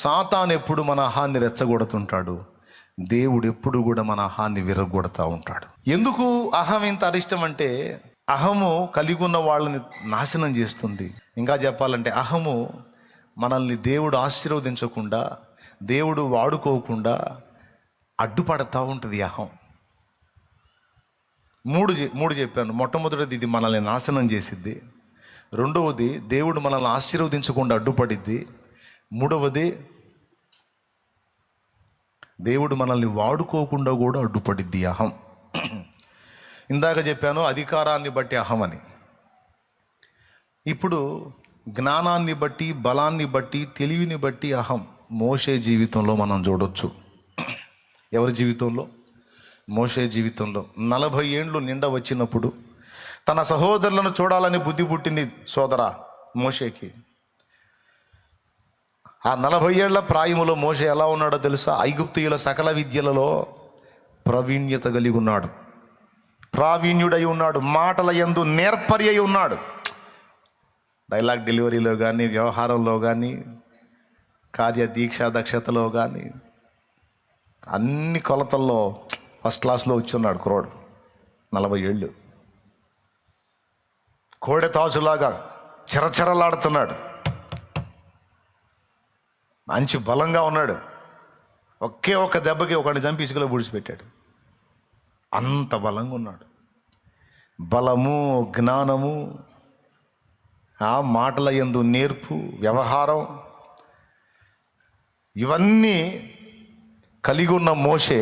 సాతాను ఎప్పుడు మన అహాన్ని రెచ్చగొడుతుంటాడు, దేవుడు ఎప్పుడు కూడా మన అహాన్ని విరగొడతా ఉంటాడు. ఎందుకు అహం ఇంత అరిష్టం అంటే, అహము కలిగి ఉన్న వాళ్ళని నాశనం చేస్తుంది. ఇంకా చెప్పాలంటే అహము మనల్ని దేవుడు ఆశీర్వదించకుండా, దేవుడు వాడుకోకుండా అడ్డుపడతా ఉంటుంది అహం. మూడు చెప్పాను. మొట్టమొదటిది ఇది మనల్ని నాశనం చేసిద్ది. రెండవది దేవుడు మనల్ని ఆశీర్వదించకుండా అడ్డుపడిద్ది. మూడవది దేవుడు మనల్ని వాడుకోకుండా కూడా అడ్డుపడిద్ది అహం. ఇందాక చెప్పాను అధికారాన్ని బట్టి అహం అని. ఇప్పుడు జ్ఞానాన్ని బట్టి, బలాన్ని బట్టి, తెలివిని బట్టి అహం మోషే జీవితంలో మనం చూడొచ్చు. ఎవరి జీవితంలో? మోషే జీవితంలో 40 ఏండ్లు నిండా వచ్చినప్పుడు తన సహోదరులను చూడాలని బుద్ధి పుట్టింది సోదరా మోషేకి. ఆ 40 ఏళ్ల ప్రాయములో మోషే ఎలా ఉన్నాడో తెలుసా? ఐగుప్తీయుల సకల విద్యలలో ప్రావీణ్యత కలిగి ఉన్నాడు, ప్రావీణ్యుడై ఉన్నాడు, మాటల యందు నేర్పరి అయి ఉన్నాడు. డైలాగ్ డెలివరీలో కానీ, వ్యవహారంలో కానీ, కార్య దీక్షా దక్షతలో కానీ అన్ని కొలతల్లో ఫస్ట్ క్లాస్లో వచ్చి ఉన్నాడు కుర్రోడు. 40 ఏళ్ళు కోడె తాజులాగా చెరచెరలాడుతున్నాడు, మంచి బలంగా ఉన్నాడు. ఒకే ఒక్క దెబ్బకి ఒకటి చంపి ఇసుకలో పూడ్చిపెట్టాడు. అంత బలంగా ఉన్నాడు. బలము, జ్ఞానము, ఆ మాటల యందు నేర్పు, వ్యవహారం, ఇవన్నీ కలిగి ఉన్న మోషే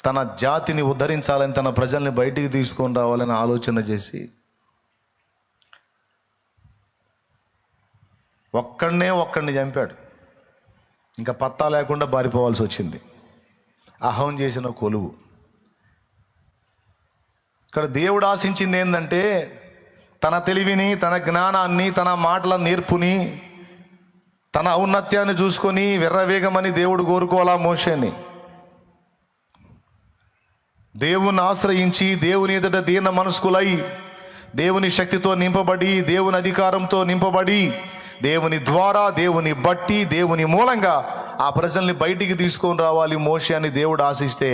తన జాతిని ఉద్ధరించాలని, తన ప్రజల్ని బయటికి తీసుకొని రావాలని ఆలోచన చేసి ఒక్కడిని చంపాడు. ఇంకా పత్తా లేకుండా పారిపోవాల్సి వచ్చింది. అహం చేసిన కొలువు. ఇక్కడ దేవుడు ఆశించింది ఏంటంటే తన తెలివిని, తన జ్ఞానాన్ని, తన మాటల నేర్పుని, తన ఔన్నత్యాన్ని చూసుకొని విర్రవేగమని దేవుడు కోరుకోవాలా మోషేని. దేవుని ఆశ్రయించి, దేవుని ఎదుట దీన మనస్కులై, దేవుని శక్తితో నింపబడి, దేవుని అధికారంతో నింపబడి, దేవుని ద్వారా, దేవుని బట్టి, దేవుని మూలంగా ఆ ప్రజల్ని బయటికి తీసుకొని రావాలి మోషే అని దేవుడు ఆశిస్తే,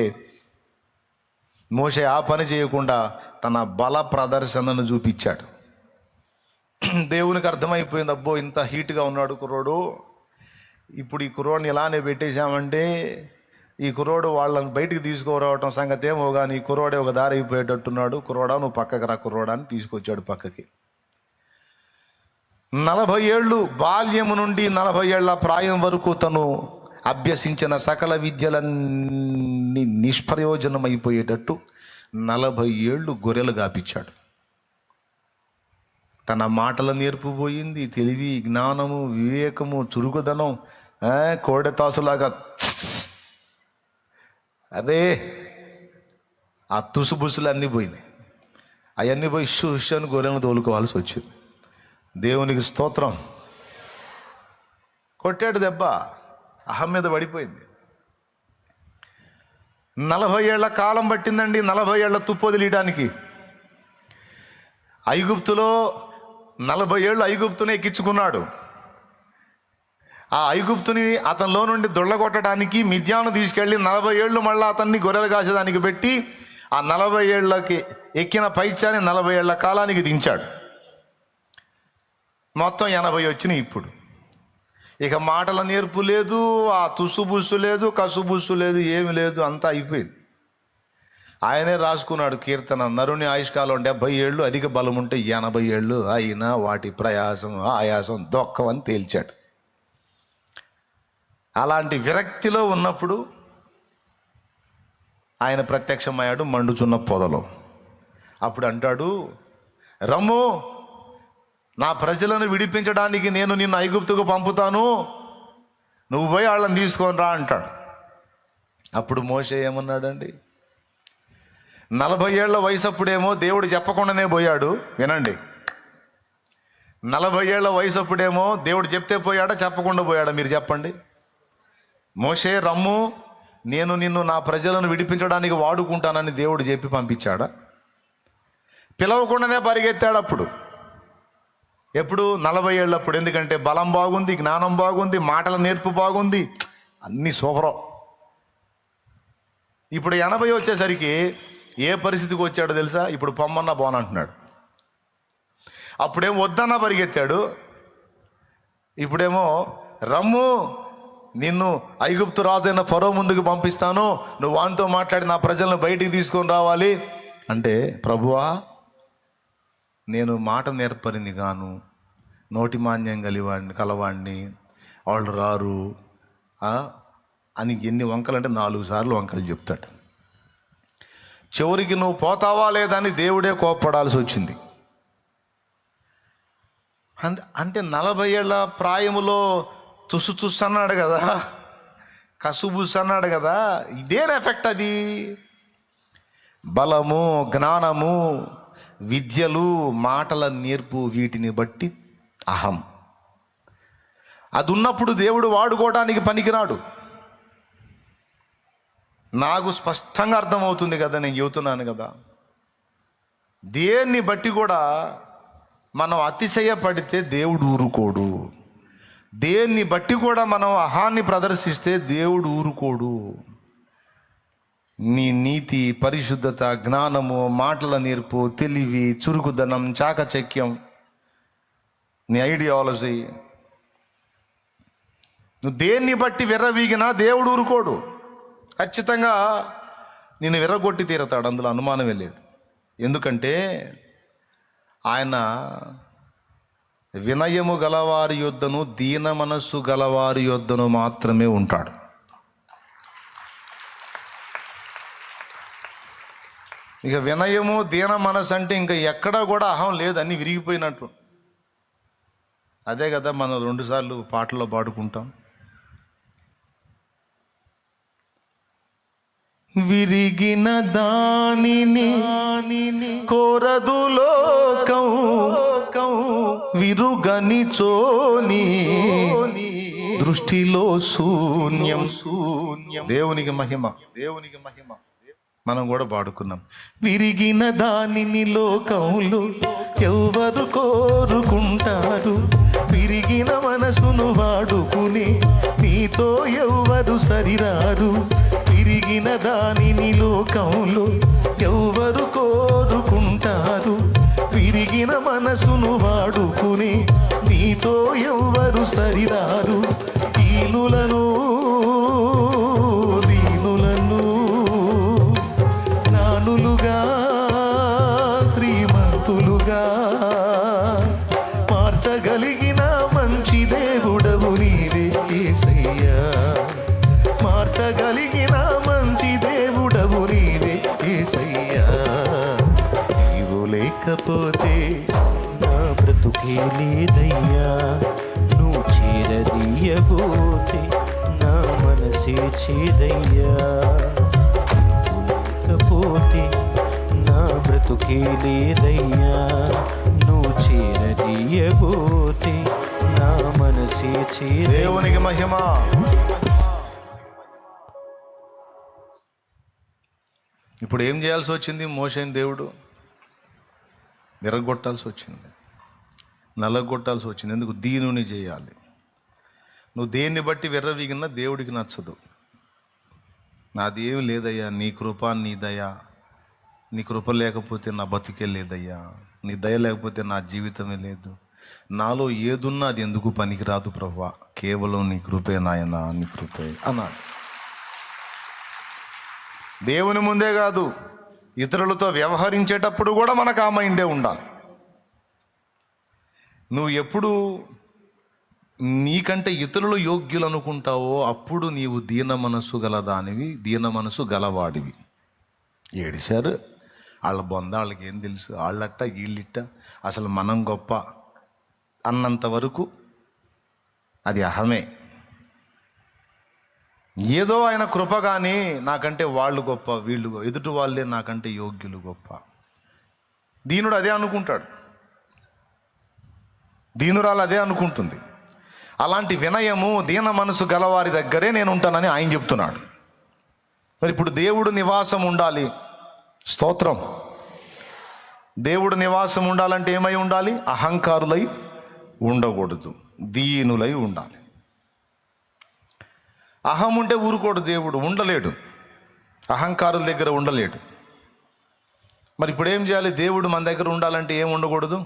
మోషే ఆ పని చేయకుండా తన బల ప్రదర్శనను చూపించాడు. దేవునికి అర్థమైపోయింది, అబ్బో ఇంత హీట్గా ఉన్నాడు కుర్రోడు, ఇప్పుడు ఈ కుర్రోడిని ఇలానే పెట్టేశామంటే ఈ కుర్రోడు వాళ్ళని బయటికి తీసుకురావటం సంగతి ఏమో కానీ ఈ కుర్రోడే ఒక దారి అయిపోయేటట్టున్నాడు, కుర్రోడా నువ్వు పక్కకు రా కుర్రోడా అని తీసుకొచ్చాడు పక్కకి. 40 ఏళ్ళు బాల్యము నుండి 40 ఏళ్ల ప్రాయం వరకు తను అభ్యసించిన సకల విద్యలన్నీ నిష్ప్రయోజనమైపోయేటట్టు 40 ఏళ్ళు గొర్రెలు గాపించాడు. తన మాటల నేర్పు పోయింది, తెలివి, జ్ఞానము, వివేకము, చురుకుదనం, కోడెతాసులాగా అదే ఆ తుసుబుసులు అన్నీ పోయినాయి. అవన్నీ పోయి ఇష్యూ అని గొర్రెలను తోలుకోవాల్సి వచ్చింది. దేవునికి స్తోత్రం. కొట్టాడు దెబ్బ, అహం మీద పడిపోయింది. 40 ఏళ్ల కాలం పట్టిందండి, 40 ఏళ్ల తుప్పు వదిలేయడానికి. ఐగుప్తులో 40 ఏళ్ళు ఐగుప్తుని ఎక్కించుకున్నాడు. ఆ ఐగుప్తుని అతనిలో నుండి దొళ్ళగొట్టడానికి మిద్యాను తీసుకెళ్ళి 40 ఏళ్ళు మళ్ళీ అతన్ని గొర్రెలు కాసేదానికి పెట్టి ఆ 40 ఏళ్ళకి ఎక్కిన పైచాన్ని 40 ఏళ్ల కాలానికి దించాడు. మొత్తం 80 వచ్చినాయి. ఇప్పుడు ఇక మాటల నేర్పు లేదు, ఆ తుసుబుస్సు లేదు, కసుబుస్సు లేదు, ఏమి లేదు, అంతా అయిపోయింది. ఆయనే రాసుకున్నాడు కీర్తన, నరుని ఆయుష్కాలం 70 ఏళ్ళు, అధిక బలం ఉంటే 80 ఏళ్ళు, అయినా వాటి ప్రయాసం ఆయాసం దొక్కవని తేల్చాడు. అలాంటి విరక్తిలో ఉన్నప్పుడు ఆయన ప్రత్యక్షమయ్యాడు మండుచున్న పొదలో. అప్పుడు అంటాడు, రమ్ము నా ప్రజలను విడిపించడానికి నేను నిన్ను ఐగుప్తుకు పంపుతాను, నువ్వు పోయి వాళ్ళని తీసుకొని రా అంటాడు. అప్పుడు మోషే ఏమన్నాడండి? 40 ఏళ్ల వయసు అప్పుడేమో దేవుడు చెప్పకుండానే పోయాడు. వినండి, 40 ఏళ్ల వయసు అప్పుడేమో దేవుడు చెప్తే పోయాడా, చెప్పకుండా పోయాడా? మీరు చెప్పండి. మోషే రమ్ము, నేను నిన్ను నా ప్రజలను విడిపించడానికి వాడుకుంటానని దేవుడు చెప్పి పంపించాడా? పిలవకుండానే పరిగెత్తాడు. అప్పుడు ఎప్పుడు 40 ఏళ్ళప్పుడు. ఎందుకంటే బలం బాగుంది, జ్ఞానం బాగుంది, మాటల నేర్పు బాగుంది, అన్నీ సూపరం. ఇప్పుడు 80 వచ్చేసరికి ఏ పరిస్థితికి వచ్చాడో తెలుసా? ఇప్పుడు పొమ్మన్నా బాగుంటున్నాడు. అప్పుడేమో వద్దన్నా పరిగెత్తాడు, ఇప్పుడేమో రమ్ము, నిన్ను ఐగుప్తు రాజైన ఫరో ముందుకు పంపిస్తాను, నువ్వు వానితో మాట్లాడి నా ప్రజలను బయటికి తీసుకొని రావాలి అంటే, ప్రభువా నేను మాట నేర్పరింది గాను, నోటి మాన్యం కలవాడిని, వాళ్ళు రారు అని ఎన్ని వంకలంటే 4 సార్లు వంకలు చెప్తాడు. చివరికి నువ్వు పోతావా లేదని దేవుడే కోప్పడాల్సి వచ్చింది. అంటే 40 ఏళ్ళ ప్రాయములో తుస్సు అన్నాడు కదా, కసుబుస్సు అన్నాడు కదా, ఇదేం ఎఫెక్ట్ అది? బలము, జ్ఞానము, విద్యలు, మాటల నేర్పు, వీటిని బట్టి అహం. అది ఉన్నప్పుడు దేవుడు వాడుకోవడానికి పనికిరాడు. నాకు స్పష్టంగా అర్థమవుతుంది కదా, నేను చెబుతున్నాను కదా. దేన్ని బట్టి కూడా మనం అతిశయపడితే దేవుడు ఊరుకోడు. దేన్ని బట్టి కూడా మనం అహాన్ని ప్రదర్శిస్తే దేవుడు ఊరుకోడు. నీ నీతి, పరిశుద్ధత, జ్ఞానము, మాటల నేర్పు, తెలివి, చురుకుదనం, చాకచక్యం, నీ ఐడియాలజీ, నువ్వు దేన్ని బట్టి విర్రవీగినా దేవుడు ఊరుకోడు. ఖచ్చితంగా నేను విర్రగొట్టి తీరతాడు, అందులో అనుమానమే లేదు. ఎందుకంటే ఆయన వినయము గలవారి యొద్దను, దీన మనస్సు గలవారి యొద్దను మాత్రమే ఉంటాడు. ఇక వినయము, దీన మనసు అంటే ఇంకా ఎక్కడా కూడా అహం లేదు, అన్నీ విరిగిపోయినట్టు. అదే కదా మనం 2 సార్లు పాటల్లో పాడుకుంటాం. విరిగిన దానిని కోరదు లోకం, విరుగని చోని దృష్టిలో శూన్యం. దేవునికి మహిమ, దేవునికి మహిమ. మనం కూడా పాడుకున్నాం. విరిగిన దానిని లోకంలో ఎవరు కోరుకుంటారు, విరిగిన మనసును వాడుకుని నీతో ఎవరు సరిరారు. విరిగిన దానిని లోకంలో ఎవరు కోరుకుంటారు, విరిగిన మనసును వాడుకుని నీతో ఎవరు సరిరారు. దీనులను జ్ఞానులుగా శ్రీమంతులుగా మార్చగలిగిన మంచి దేవుడవు నీవే యేసయ్యా. మార్చగలిగిన మంచి దేవుడవు నీవే యేసయ్యా. నీవు లేకపోతే నా బ్రతుకే లేదయ్యా, నువ్వు చేరదీయబోతే నా మనసే చేదయ్యా. లేకపోతే నా బ్రతుకే లేదయ్యా, నువ్వు చేరదీయబోతే నా మనసే చేదయ్యా. దేవునికి మహిమ. ఇప్పుడు ఏం చేయాల్సి వచ్చింది? మోషేని దేవుడు విరగొట్టాల్సి వచ్చింది, నలగొట్టాల్సి వచ్చింది. ఎందుకు? దీనుని చేయాలి. నువ్వు దేన్ని బట్టి విర్రవీగినా దేవుడికి నచ్చదు. నాదేమి లేదయ్యా, నీ కృప, నీ దయ, నీ కృప లేకపోతే నా బతుకే లేదయ్యా, నీ దయ లేకపోతే నా జీవితమే లేదు, నాలో ఏదున్నా అది ఎందుకు పనికిరాదు ప్రభువా, కేవలం నీ కృపే నాయనా, నీ కృపే అన్నాడు. దేవుని ముందే కాదు, ఇతరులతో వ్యవహరించేటప్పుడు కూడా మనకు ఆ మైండే ఉండాలి. నువ్వు ఎప్పుడు నీకంటే ఇతరులు యోగ్యులు అనుకుంటావో అప్పుడు నీవు దీన మనసు గలదానివి, దీన మనసు గలవాడివి. ఏడిశారు వాళ్ళ బొంద, వాళ్ళకి ఏం తెలుసు, వాళ్ళట్ట వీళ్ళిట్ట, అసలు మనం గొప్ప అన్నంత వరకు అది అహమే. ఏదో ఆయన కృప కానీ నాకంటే వాళ్ళు గొప్ప, వీళ్ళు ఎదుటి వాళ్ళే నాకంటే యోగ్యులు గొప్ప. దీనుడు అదే అనుకుంటాడు, దీనురాలు అదే అనుకుంటుంది. అలాంటి వినయము, దీన మనసు గలవారి దగ్గరే నేను ఉంటానని ఆయన చెప్తున్నాడు. మరి ఇప్పుడు దేవుడు నివాసం ఉండాలి. స్తోత్రం. దేవుడు నివాసం ఉండాలంటే ఏమై ఉండాలి? అహంకారులై ఉండకూడదు, దీనులై ఉండాలి. అహం ఉంటే ఊరుకోడు దేవుడు, ఉండలేడు, అహంకారుల దగ్గర ఉండలేడు. మరి ఇప్పుడు ఏం చేయాలి? దేవుడు మన దగ్గర ఉండాలంటే ఏం ఉండకూడదు?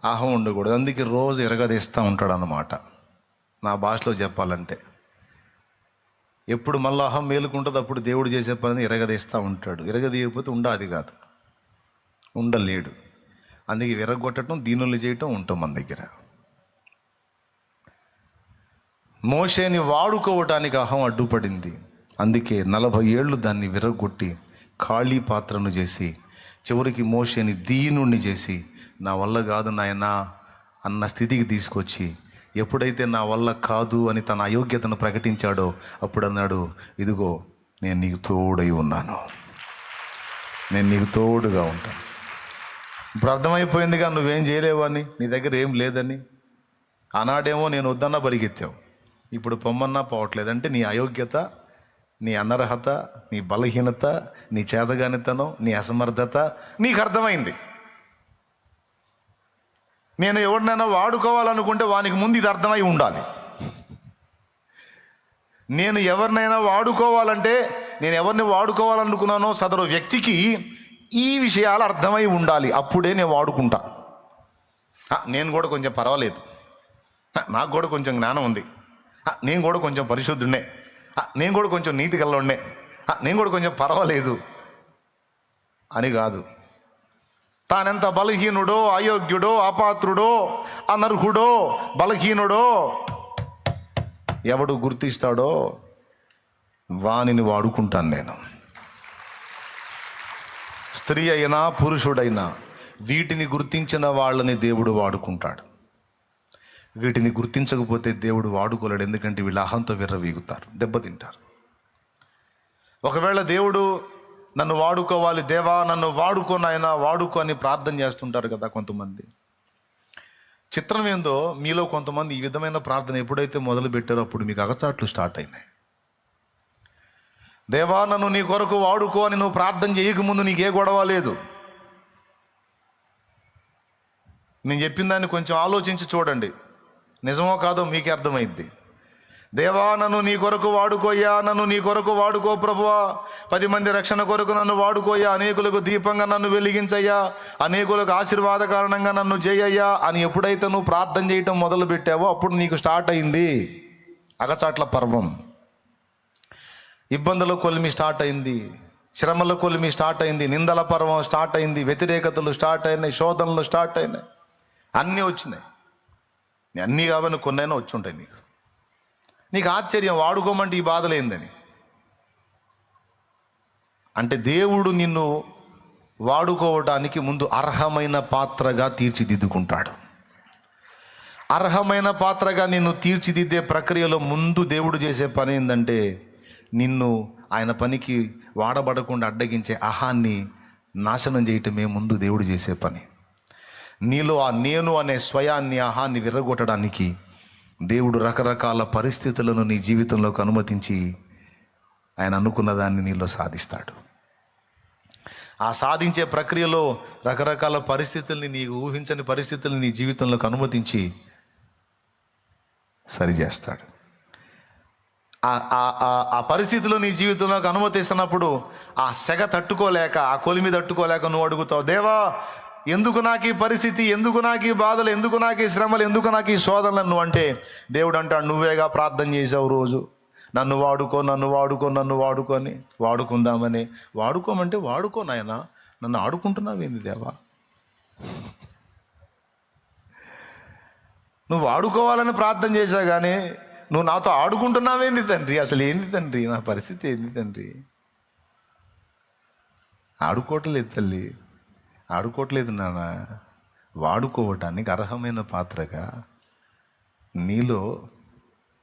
అహం ఉండకూడదు. అందుకే రోజు ఎరగదీస్తూ ఉంటాడు అన్నమాట. నా భాషలో చెప్పాలంటే ఎప్పుడు మళ్ళీ అహం మేలుకుంటుంది అప్పుడు దేవుడు చేసే పని ఎరగదీస్తూ ఉంటాడు. ఎరగదీయకపోతే ఉండాది కాదు, ఉండలేడు. అందుకే విరగొట్టడం, దీనులు చేయటం ఉంటాం మన దగ్గర. మోషేని వాడుకోవటానికి అహం అడ్డుపడింది. అందుకే 40 ఏళ్ళు దాన్ని విరగొట్టి ఖాళీ పాత్రను చేసి చివరికి మోషేని దీనుణ్ణి చేసి నా వల్ల కాదు నాయనా అన్న స్థితికి తీసుకొచ్చి, ఎప్పుడైతే నా వల్ల కాదు అని తన అయోగ్యతను ప్రకటించాడో అప్పుడు అన్నాడు, ఇదిగో నేను నీకు తోడై ఉన్నాను, నేను నీకు తోడుగా ఉంటాను. ఇప్పుడు అర్థమైపోయిందిగా నువ్వేం చేయలేవని, నీ దగ్గర ఏం లేదని. ఆనాడేమో నేను వద్దన్నా పరిగెత్తావు, ఇప్పుడు పొమ్మన్నా పోవట్లేదు. అంటే నీ అయోగ్యత, నీ అనర్హత, నీ బలహీనత, నీ చేతగానితనం, నీ అసమర్థత నీకు అర్థమైంది. నేను ఎవరినైనా వాడుకోవాలనుకుంటే వానికి ముందు ఇది అర్థమై ఉండాలి. నేను ఎవరినైనా వాడుకోవాలంటే, నేను ఎవరిని వాడుకోవాలనుకున్నానో సదరు వ్యక్తికి ఈ విషయాలు అర్థమై ఉండాలి. అప్పుడే నేను వాడుకుంటా. నేను కూడా కొంచెం పర్వాలేదు, నాకు కూడా కొంచెం జ్ఞానం ఉంది, నేను కూడా కొంచెం పరిశుద్ధుడినే, నేను కూడా కొంచెం నీతి గలవాడినే, నేను కూడా కొంచెం పర్వాలేదు అని కాదు. తానెంత బలహీనుడో, అయోగ్యుడో, అపాత్రుడో, అనర్హుడో, బలహీనుడో ఎవడు గుర్తిస్తాడో వానిని వాడుకుంటాను నేను. స్త్రీ అయినా పురుషుడైనా వీటిని గుర్తించిన వాళ్ళని దేవుడు వాడుకుంటాడు. వీటిని గుర్తించకపోతే దేవుడు వాడుకోలేడు. ఎందుకంటే వీళ్ళు అహంతో విర్రవీగుతారు, దెబ్బతింటారు. ఒకవేళ దేవుడు నన్ను వాడుకోవాలి, దేవా నన్ను వాడుకో నాయనా వాడుకో అని ప్రార్థన చేస్తుంటారు కదా కొంతమంది. చిత్రం ఏందో, మీలో కొంతమంది ఈ విధమైన ప్రార్థన ఎప్పుడైతే మొదలు పెట్టారో అప్పుడు మీకు అగచాట్లు స్టార్ట్ అయినాయి. దేవా నన్ను నీ కొరకు వాడుకో అని నువ్వు ప్రార్థన చేయకముందు నీకే గొడవ లేదు. నేను చెప్పిన దాన్ని కొంచెం ఆలోచించి చూడండి, నిజమో కాదో మీకే అర్థమైద్ది. దేవా నన్ను నీ కొరకు వాడుకోయ్యా, నన్ను నీ కొరకు వాడుకో ప్రభువా, 10 మంది రక్షణ కొరకు నన్ను వాడుకోయ్యా, అనేకులకు దీపంగా నన్ను వెలిగించయ్యా, అనేకులకు ఆశీర్వాద కారణంగా నన్ను చేయయ్యా అని ఎప్పుడైతే నువ్వు ప్రార్థన చేయటం మొదలు పెట్టావో అప్పుడు నీకు స్టార్ట్ అయింది అగచాట్ల పర్వం. ఇబ్బందుల కొలిమి స్టార్ట్ అయింది, శ్రమల కొలిమి స్టార్ట్ అయింది, నిందల పర్వం స్టార్ట్ అయింది, వ్యతిరేకతలు స్టార్ట్ అయినాయి, శోధనలు స్టార్ట్ అయినాయి, అన్నీ వచ్చినాయి. అన్నీ కావాలి, కొన్నైనా వచ్చి ఉంటాయి. నీకు ఆశ్చర్యం, వాడుకోమంటే ఈ బాధలేందని. అంటే దేవుడు నిన్ను వాడుకోవడానికి ముందు అర్హమైన పాత్రగా తీర్చిదిద్దుకుంటాడు. అర్హమైన పాత్రగా నిన్ను తీర్చిదిద్దే ప్రక్రియలో ముందు దేవుడు చేసే పని ఏంటంటే, నిన్ను ఆయన పనికి వాడబడకుండా అడ్డగించే అహాన్ని నాశనం చేయటమే ముందు దేవుడు చేసే పని. నీలో ఆ నేను అనే స్వయాన్ని, అహాన్ని విర్రగొట్టడానికి దేవుడు రకరకాల పరిస్థితులను నీ జీవితంలోకి అనుమతించి ఆయన అనుకున్న దాన్ని నీలో సాధిస్తాడు. ఆ సాధించే ప్రక్రియలో రకరకాల పరిస్థితుల్ని, నీకు ఊహించని పరిస్థితుల్ని నీ జీవితంలోకి అనుమతించి సరిచేస్తాడు. ఆ పరిస్థితులు నీ జీవితంలోకి అనుమతిస్తున్నప్పుడు ఆ సెగ తట్టుకోలేక, ఆ కొలిమి తట్టుకోలేక నువ్వు అడుగుతావు, దేవా ఎందుకు నాకు ఈ పరిస్థితి, ఎందుకు నాకు ఈ బాధలు, ఎందుకు నాకు ఈ శ్రమలు, ఎందుకు నాకు ఈ శోధనలు నువ్వు అంటే, దేవుడు అంటాడు, నువ్వేగా ప్రార్థన చేసావు రోజు, నన్ను వాడుకో, నన్ను వాడుకో, నన్ను వాడుకొని వాడుకుందామని. వాడుకోమంటే వాడుకో నాయనా, నన్ను ఆడుకుంటున్నావేంది దేవా? నువ్వు వాడుకోవాలని ప్రార్థన చేశావు కానీ నువ్వు నాతో ఆడుకుంటున్నావేంది తండ్రి? అసలు ఏంది తండ్రి నా పరిస్థితి, ఏంది తండ్రి? ఆడుకోవట్లేదు తల్లి, ఆడుకోవట్లేదు నాన్న. వాడుకోవటానికి అర్హమైన పాత్రగా నీలో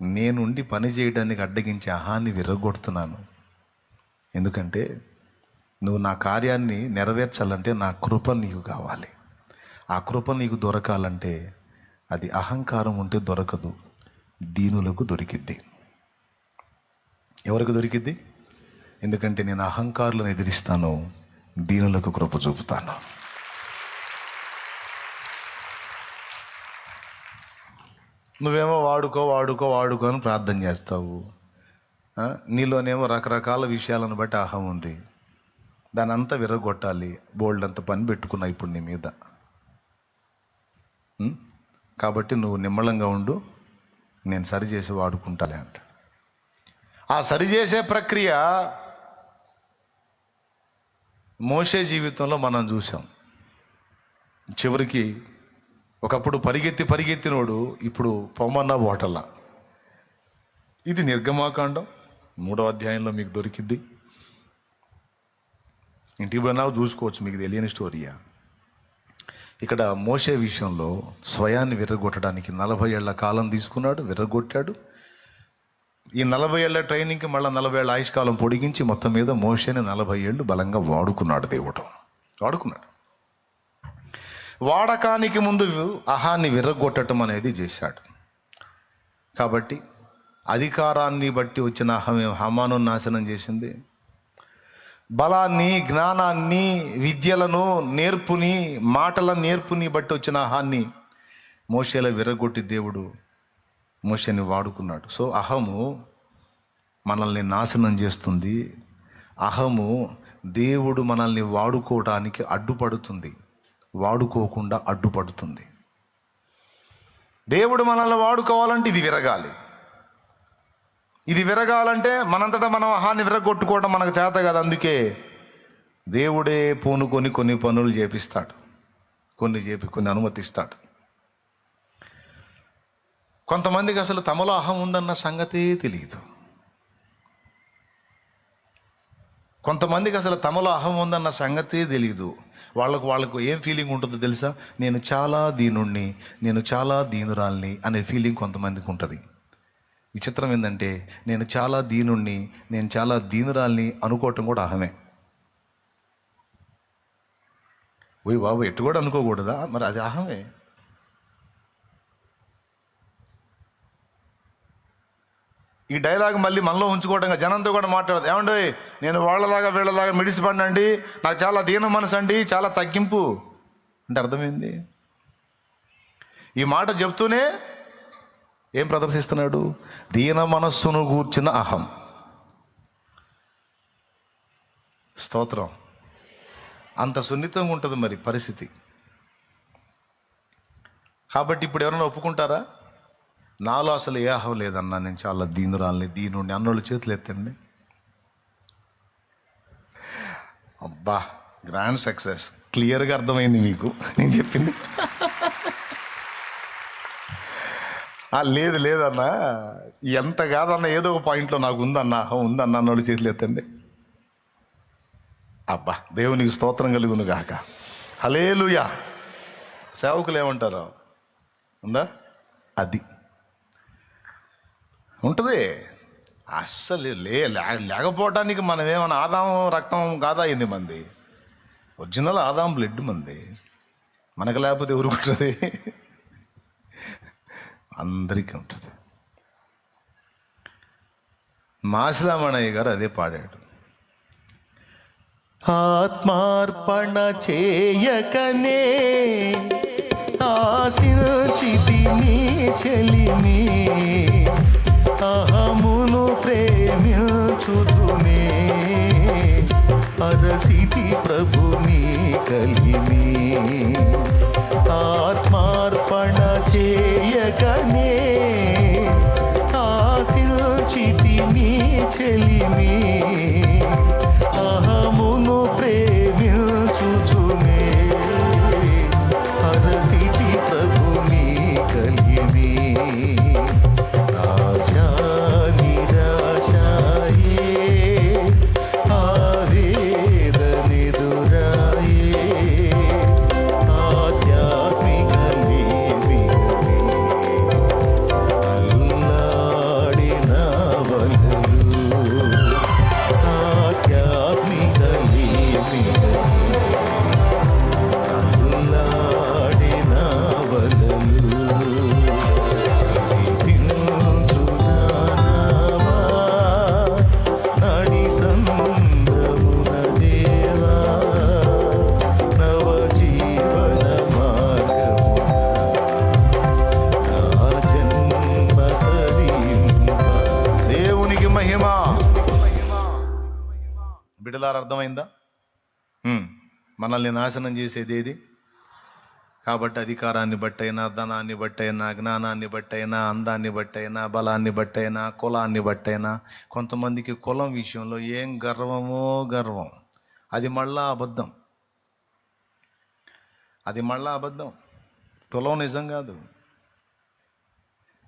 నేనుండి పని చేయడానికి అడ్డగించే అహాన్ని విర్రగొడుతున్నాను. ఎందుకంటే నువ్వు నా కార్యాన్ని నెరవేర్చాలంటే నా కృప నీకు కావాలి. ఆ కృప నీకు దొరకాలంటే అది అహంకారం ఉంటే దొరకదు, దీనులకు దొరికిద్ది. ఎవరికి దొరికిద్ది? ఎందుకంటే నేను అహంకారులను ఎదిరిస్తాను, దీనులకు కృప చూపుతాను. నువ్వేమో వాడుకో అని ప్రార్థన చేస్తావు. నీలోనేమో రకరకాల విషయాలను బట్టి అహం ఉంది. దాని అంతా విరగొట్టాలి. బోల్డ్ అంత పని పెట్టుకున్నా ఇప్పుడు నీ మీద. కాబట్టి నువ్వు నిమ్మళంగా ఉండు, నేను సరిచేసి వాడుకుంటాలే అంట. ఆ సరిచేసే ప్రక్రియ మోషే జీవితంలో మనం చూసాం. చివరికి ఒకప్పుడు పరిగెత్తినోడు ఇప్పుడు పొమ్మన్నా ఓటల్లా. ఇది నిర్గమాకాండం 3వ అధ్యాయంలో మీకు దొరికిద్ది. ఇంటికి పోయినావు చూసుకోవచ్చు, మీకు తెలియని స్టోరీయా. ఇక్కడ మోషే విషయంలో స్వయాన్ని విర్రగొట్టడానికి 40 ఏళ్ల కాలం తీసుకున్నాడు, విర్రగొట్టాడు. ఈ 40 ఏళ్ల ట్రైనింగ్కి మళ్ళీ 40 ఏళ్ల ఆయుష్కాలం పొడిగించి మొత్తం మీద మోషేని 40 ఏళ్ళు బలంగా వాడుకున్నాడు దేవుడు. వాడుకున్నాడు. వాడకానికి ముందు అహాన్ని విర్రగొట్టడం అనేది చేశాడు. కాబట్టి అధికారాన్ని బట్టి వచ్చిన అహమే హమాను నాశనం చేసింది. బలాన్ని, జ్ఞానాన్ని, విద్యలను, నేర్పుని, మాటల నేర్పుని బట్టి వచ్చిన అహాన్ని మోషేలో విర్రగొట్టి దేవుడు మోషేని వాడుకున్నాడు. సో అహము మనల్ని నాశనం చేస్తుంది. అహము దేవుడు మనల్ని వాడుకోవడానికి అడ్డుపడుతుంది, వాడుకోకుండా అడ్డుపడుతుంది. దేవుడు మనల్ని వాడుకోవాలంటే ఇది విరగాలి. ఇది విరగాలంటే మనంతటా మనం అహాన్ని విరగొట్టుకోవడం మనకు చేత కాదు. అందుకే దేవుడే పూనుకొని కొన్ని పనులు చేపిస్తాడు, కొన్ని అనుమతిస్తాడు. కొంతమందికి అసలు తమలో అహం ఉందన్న సంగతే తెలియదు. కొంతమందికి అసలు తమలో అహం ఉందన్న సంగతే తెలియదు. వాళ్ళకు ఏం ఫీలింగ్ ఉంటుందో తెలుసా? నేను చాలా దీనుణ్ణి, నేను చాలా దీనురాల్ని అనే ఫీలింగ్ కొంతమందికి ఉంటుంది. విచిత్రం ఏంటంటే నేను చాలా దీనుణ్ణి, నేను చాలా దీనురాల్ని అనుకోవటం కూడా అహమే. ఓయ్ బాబు, ఎట్టు కూడా అనుకోకూడదా? మరి అది అహమే. ఈ డైలాగ్ మళ్ళీ మనలో ఉంచుకోవడంగా జనంతో కూడా మాట్లాడదు. ఏమండి, నేను వాళ్ళలాగా వీళ్ళలాగా మిడిసిపడినండి, నాకు చాలా దీన మనసు అండి, చాలా తగ్గింపు అంటే అర్థమైంది. ఈ మాట చెప్తూనే ఏం ప్రదర్శిస్తున్నాడు? దీన మనస్సును గూర్చిన అహం. స్తోత్రం. అంత సున్నితంగా ఉంటుంది మరి పరిస్థితి. కాబట్టి ఇప్పుడు ఎవరైనా ఒప్పుకుంటారా? నాలో అసలు ఏ అహం లేదన్నా, నేను చాలా దీనురాల్ని, దీనుడిని అన్నోళ్ళు చేతులు ఎత్తండి. అబ్బా, గ్రాండ్ సక్సెస్. క్లియర్గా అర్థమైంది మీకు నేను చెప్పింది. లేదన్నా, ఎంత కాదన్నా ఏదో ఒక పాయింట్లో నాకు ఉందన్నా, ఉందన్నా అన్నోళ్ళు చేతులు ఎత్తండి. అబ్బా, దేవునికి స్తోత్రం కలుగును గాక. హల్లెలూయా. సేవకులు ఏమంటారు? ఉందా? అది ఉంటుంది. అస్సలు లేకపోవటానికి మనం ఏమన్నా ఆదాం రక్తం కాదా? అయింది మంది ఒరిజినల్ ఆదాం బ్లడ్ మంది. మనకు లేకపోతే ఊరుకుంటుంది, అందరికీ ఉంటుంది. మాసిలామణయ్య గారు అదే పాడాడు. ఆత్మార్పణ చేయకనే ఆశించితి నీ చెలిమి, అహమును ప్రేమించుదునే అరసితి ప్రభుని కలిమి. ఆత్మార్పణ చేయకనే ఆశించితి నీ చెలిమి, అహమును ప్రేమించుచునే అరసితి ప్రభుని కలిమి. ఆశా నిరాశాయే ఆవేదనెదుర అర్థమైందా? మనల్ని నాశనం చేసేది ఏది? కాబట్టి అధికారాన్ని బట్టైనా, ధనాన్ని బట్టైనా, జ్ఞానాన్ని బట్టైనా, అందాన్ని బట్టైనా, బలాన్ని బట్టైనా, కులాన్ని బట్టైనా, కొంతమందికి కులం విషయంలో ఏం గర్వమో గర్వం. అది మళ్ళా అబద్ధం. కులం నిజం కాదు,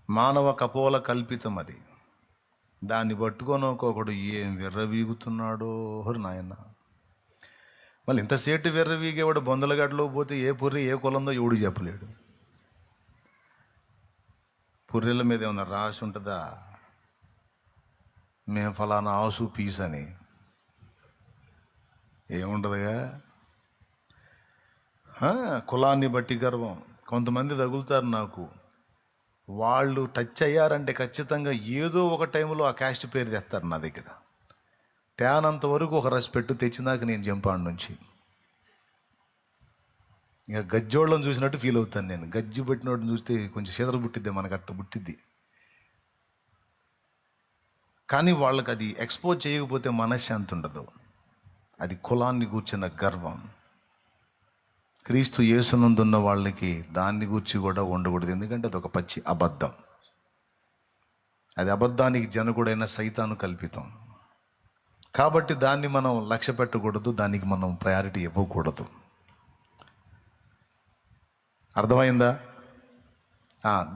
మానవ కపోల కల్పితం. అది దాన్ని పట్టుకొని ఒకడు ఏం విర్రవీగుతున్నాడో నాయన. మళ్ళీ ఇంతసేటు విర్రవీగేవాడు బొందలగడ్డలో పోతే ఏ పుర్రి ఏ కులందో ఎవడు చెప్పలేడు. పుర్రెల మీద ఏమన్నా రాసి ఉంటుందా? మేము ఫలానా ఆసు పీస్ అని ఏముండదుగా. కులాన్ని బట్టి గర్వం. కొంతమంది తగులుతారు నాకు, వాళ్ళు టచ్ అయ్యారంటే ఖచ్చితంగా ఏదో ఒక టైంలో ఆ క్యాస్ట్ పేరు తెస్తారు నా దగ్గర. తేనంత వరకు ఒక రెస్పెక్ట్ తెచ్చినాక నేను జంపాడు నుంచి. ఇక గజ్జోళ్ళని చూసినట్టు ఫీల్ అవుతాను నేను. గజ్జి పెట్టినోడిని చూస్తే కొంచెం చెదర పుట్టిద్ది, మనకు అట్ట పుట్టిద్ది. కానీ వాళ్ళకి అది ఎక్స్పోజ్ చేయకపోతే మనశ్శాంతి ఉండదు. అది కులాన్ని గూర్చిన గర్వం. క్రీస్తు యేసునందున్న వాళ్ళకి దాన్ని గూర్చి కూడా ఉండకూడదు, ఎందుకంటే అది ఒక పచ్చి అబద్ధం. అది అబద్ధానికి జనకుడైన సైతాను కల్పితం. కాబట్టి దాన్ని మనం లక్ష్య పెట్టకూడదు, దానికి మనం ప్రయారిటీ ఇవ్వకూడదు. అర్థమైందా?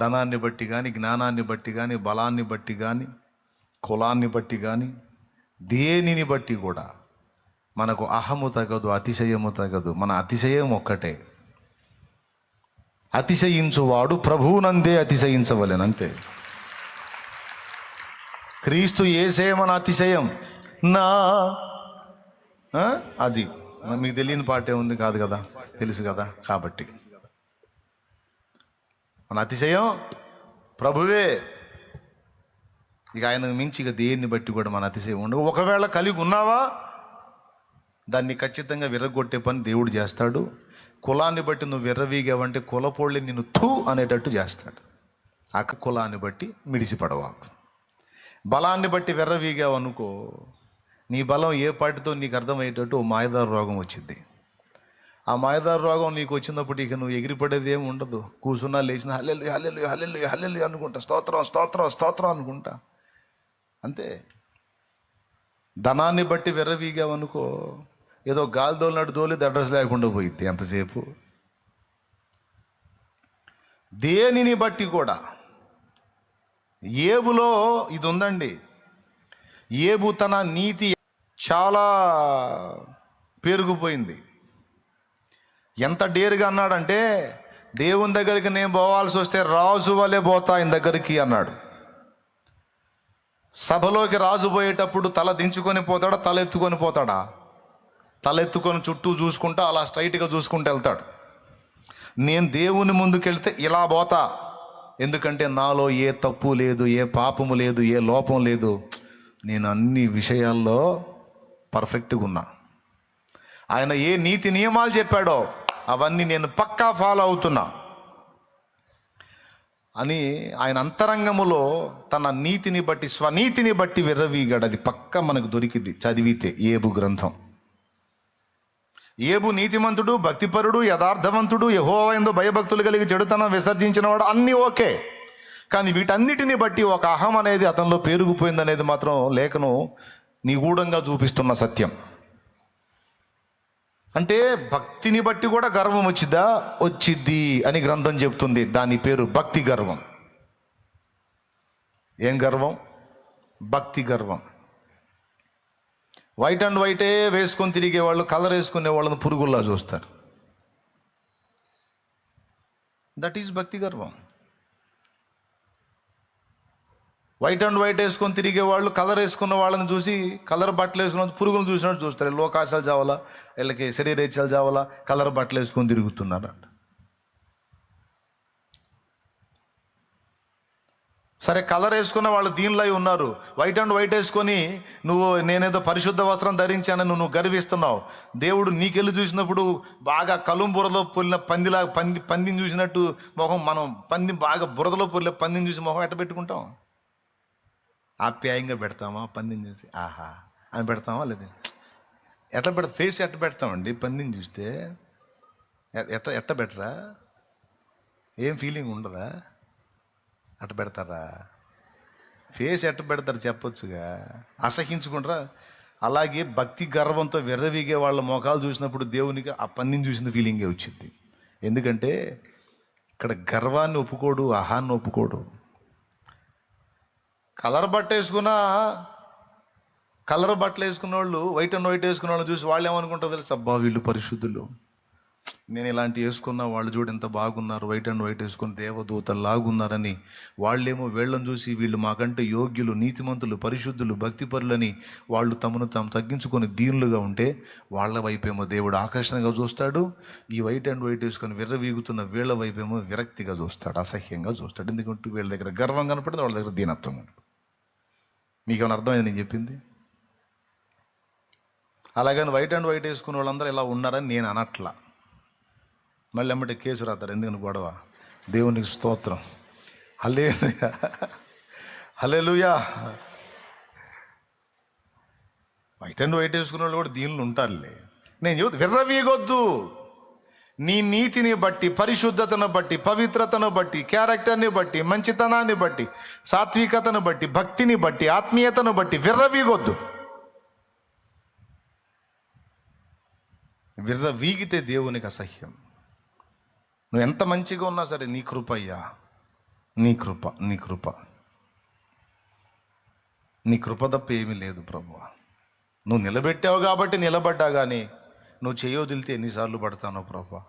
ధనాన్ని బట్టి కానీ, జ్ఞానాన్ని బట్టి కానీ, బలాన్ని బట్టి కానీ, కులాన్ని బట్టి కానీ, దేనిని బట్టి కూడా మనకు అహము తగదు, అతిశయము తగదు. మన అతిశయం ఒక్కటే. అతిశయించువాడు ప్రభువునందే అతిశయించవలెను, అంతే. క్రీస్తు యేసే మన అతిశయం. అది మీకు తెలియని పాటే ఉంది కాదు కదా, తెలుసు కదా. కాబట్టి మన అతిశయం ప్రభువే. ఇక ఆయన మించి ఇక దేన్ని బట్టి కూడా మన అతిశయం ఉండదు. ఒకవేళ కలిగి ఉన్నావా దాన్ని ఖచ్చితంగా విర్రగొట్టే పని దేవుడు చేస్తాడు. కులాన్ని బట్టి నువ్వు విర్రవీగావంటే కులపోళ్ళి నిన్ను థూ అనేటట్టు చేస్తాడు. ఆ కులాన్ని బట్టి మిడిసిపడవా. బలాన్ని బట్టి విర్రవీగావు అనుకో, నీ బలం ఏ పాటితో నీకు అర్థమయ్యేటట్టు మాయదారు రోగం వచ్చింది. ఆ మాయదారు రోగం నీకు వచ్చినప్పుడు ఇక నువ్వు ఎగిరిపడేది ఏమి ఉండదు. కూర్చున్నా లేచిన హల్లెలూయా హల్లెలూయా హల్లెలూయా హల్లెలూయా అనుకుంటా, స్తోత్రం స్తోత్రం స్తోత్రం అనుకుంటా, అంతే. ధనాన్ని బట్టి విర్రవీగావనుకో, ఏదో గాలి దోలినట్టు దోలి అడ్రస్ లేకుండా పోయిద్ది ఎంతసేపు. దేనిని బట్టి కూడా. ఏబులో ఇది ఉందండి. ఏబు తన నీతి చాలా పెరిగిపోయింది. ఎంత డేరుగా అన్నాడంటే, దేవుని దగ్గరికి నేను పోవాల్సి వస్తే రాజు వలె పోతా ఆయన దగ్గరికి అన్నాడు. సభలోకి రాజు పోయేటప్పుడు తల దించుకొని పోతాడా, తల ఎత్తుకొని పోతాడా? తల ఎత్తుకొని చుట్టూ చూసుకుంటా అలా స్ట్రైట్గా చూసుకుంటూ వెళ్తాడు. నేను దేవుని ముందుకెళ్తే ఇలా పోతా, ఎందుకంటే నాలో ఏ తప్పు లేదు, ఏ పాపము లేదు, ఏ లోపం లేదు. నేను అన్ని విషయాల్లో పర్ఫెక్ట్గా ఉన్నా. ఆయన ఏ నీతి నియమాలు చెప్పాడో అవన్నీ నేను పక్కా ఫాలో అవుతున్నా అని ఆయన అంతరంగములో తన నీతిని బట్టి, స్వనీతిని బట్టి విర్రవీగాడు. అది పక్క మనకు దొరికింది చదివితే ఏబు గ్రంథం. ఏబు నీతిమంతుడు, భక్తిపరుడు, యథార్థవంతుడు, యెహోవా యందు భయభక్తులు కలిగి చెడుతనం విసర్జించినవాడు, అన్నీ ఓకే. కానీ వీటన్నిటిని బట్టి ఒక అహం అనేది అతనిలో పెరిగిపోయింది అనేది మాత్రం లేఖను నిగూఢంగా చూపిస్తున్న సత్యం. అంటే భక్తిని బట్టి కూడా గర్వం వచ్చిద్దా? వచ్చిద్ది అని గ్రంథం చెప్తుంది. దాని పేరు భక్తి గర్వం. ఏం గర్వం? భక్తి గర్వం. వైట్ అండ్ వైటే వేసుకొని తిరిగే వాళ్ళు కలర్ వేసుకునే వాళ్ళని పురుగుల్లా చూస్తారు. దట్ ఈజ్ భక్తి గర్వం. వైట్ అండ్ వైట్ వేసుకొని తిరిగే వాళ్ళు కలర్ వేసుకున్న వాళ్ళని చూసి, కలర్ బట్టలు వేసుకున్న పురుగులు చూసినట్టు చూస్తారు. లోకాశాలు చావాలా, వీళ్ళకి శరీరేచ్ఛలు చావాలా, కలర్ బట్టలు వేసుకొని తిరుగుతున్నారు. సరే, కలర్ వేసుకున్న వాళ్ళు దీనిలో ఉన్నారు. వైట్ అండ్ వైట్ వేసుకొని నువ్వు నేనేదో పరిశుద్ధ వస్త్రం ధరించానని నువ్వు గర్విస్తున్నావు. దేవుడు నీకెళ్ళి చూసినప్పుడు బాగా కలుం బురదలో పొల్లిన పందిని చూసినట్టు మొహం, మనం బాగా బురదలో పొల్లిన పందిని చూసి మొహం ఎట్ట పెట్టుకుంటాం? ఆప్యాయంగా పెడతామా? పందిని చూసి ఆహా అని పెడతామా? లేదా ఫేస్ ఎట్ట పెడతామండి పందిని చూస్తే? ఎట్ట బెటరా? ఏం ఫీలింగ్ ఉండదా? అట్ట పెడతారా? ఫేస్ ఎట్ట పెడతారు చెప్పొచ్చుగా, అసహించుకుంటారా? అలాగే భక్తి గర్వంతో విర్రవీగే వాళ్ళ మొఖాలు చూసినప్పుడు దేవునికి ఆ పందిని చూసిన ఫీలింగే వచ్చింది. ఎందుకంటే ఇక్కడ గర్వాన్ని ఒప్పుకోడు, అహాన్ని ఒప్పుకోడు. కలర్ బట్టలు వేసుకున్న వాళ్ళు, వైట్ అండ్ వైట్ వేసుకున్న వాళ్ళు చూసి వాళ్ళు ఏమనుకుంటారు తెలుసు? అబ్బా వీళ్ళు పరిశుద్ధులు, నేను ఇలాంటి వేసుకున్నా, వాళ్ళు చూడు ఎంత బాగున్నారు, వైట్ అండ్ వైట్ వేసుకుని దేవదూతల్లాగున్నారని. వాళ్ళేమో వీళ్ళని చూసి వీళ్ళు మాకంటే యోగ్యులు, నీతిమంతులు, పరిశుద్ధులు, భక్తిపరులని వాళ్ళు తమను తాము తగ్గించుకొని దీనులుగా ఉంటే వాళ్ళ వైపేమో దేవుడు ఆకర్షణగా చూస్తాడు. ఈ వైట్ అండ్ వైట్ వేసుకొని విర్రవీగుతున్న వీళ్ళ వైపేమో విరక్తిగా చూస్తాడు, అసహ్యంగా చూస్తాడు. ఎందుకంటే వీళ్ళ దగ్గర గర్వం కనపడింది, వాళ్ళ దగ్గర దీనత్వం కనపడింది. మీకేమైనా అర్థమైంది నేను చెప్పింది? అలాగని వైట్ అండ్ వైట్ వేసుకున్న వాళ్ళందరూ ఇలా ఉన్నారని నేను అనట్లా. మళ్ళీ ఎమ్మటే కేసు రాతారు, ఎందుకని గొడవ? దేవునికి స్తోత్రం, హల్లెలూయా, హల్లెలూయా. వైట్ అండ్ వైట్ వేసుకున్న వాళ్ళు కూడా దీనిలో ఉంటారులే. నేను చెబుతా, విర్రవీగొద్దు. నీ నీతిని బట్టి, పరిశుద్ధతను బట్టి, పవిత్రతను బట్టి, క్యారెక్టర్ని బట్టి, మంచితనాన్ని బట్టి, సాత్వికతను బట్టి, భక్తిని బట్టి, ఆత్మీయతను బట్టి విర్రవీగొద్దు. విర్రవీగితే దేవునికి అసహ్యం. నువ్వు ఎంత మంచిగా ఉన్నా సరే, నీ కృప అయ్యా, నీ కృప, నీ కృప, నీ కృప తప్ప ఏమీ లేదు ప్రభువా. నువ్వు నిలబెట్టావు కాబట్టి నిలబడ్డా, కానీ నువ్వు చేయొదిలితే ఎన్నిసార్లు పడతానో ప్రభువా.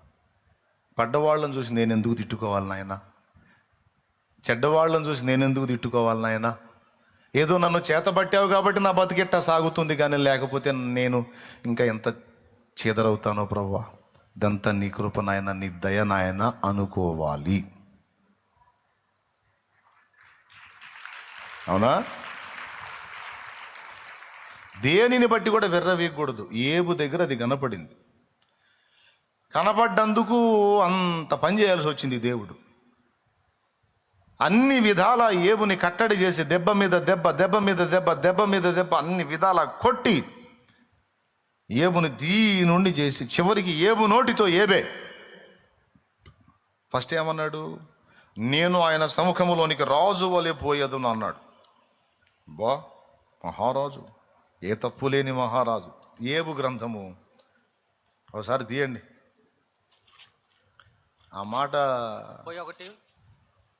పడ్డవాళ్ళని చూసి నేను ఎందుకు తిట్టుకోవాలి నాయనా? చెడ్డవాళ్ళని చూసి నేను ఎందుకు తిట్టుకోవాలి నాయనా? ఏదో నన్ను చేతబట్టావు కాబట్టి నా బతికెట్టా సాగుతుంది, కానీ లేకపోతే నేను ఇంకా ఎంత చేదరవుతానో ప్రభువా. ఇదంతా నీ కృప నాయన, నీ దయ నాయన అనుకోవాలి. అవునా? దేనిని బట్టి కూడా విర్రవీయకూడదు. ఏబు దగ్గర అది కనపడింది. కనపడ్డందుకు అంత పని చేయాల్సి వచ్చింది దేవుడు. అన్ని విధాల ఏబుని కట్టడి చేసి దెబ్బ మీద దెబ్బ, దెబ్బ మీద దెబ్బ, దెబ్బ మీద దెబ్బ, అన్ని విధాల కొట్టి ఏబుని దీనుండి చేసి చివరికి ఏబు నోటితో ఏబే ఫస్ట్ ఏమన్నాడు? నేను ఆయన సముఖంలోనికి రాజు వలె పోయేదును అన్నాడు. బా, మహారాజు, ఏ తప్పు లేని మహారాజు. ఏబు గ్రంథము ఒకసారి తీయండి. ఆ మాట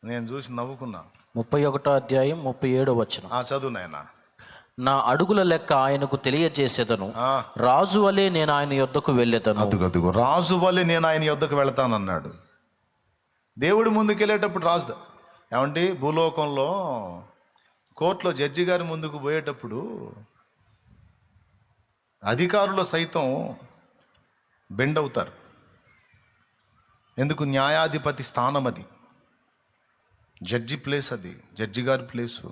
నేను చూసి నవ్వుకున్నా. 31వ అధ్యాయం 37వ వచనం. చదువు నాయనా. నా అడుగుల లెక్క ఆయనకు తెలియజేసేదను, రాజు వలె నేను ఆయన యొద్దకు వెళ్ళేదను. అదుగదుగు, రాజు వలె నేను ఆయన యొద్దకు వెళతానన్నాడు. దేవుడు ముందుకెళ్ళేటప్పుడు రాజు ఏమంటే, భూలోకంలో కోర్టులో జడ్జి గారి ముందుకు పోయేటప్పుడు అధికారులు సైతం బెండ్ అవుతారు. ఎందుకు? న్యాయాధిపతి స్థానం అది, జడ్జి ప్లేస్, అది జడ్జి గారి ప్లేసు.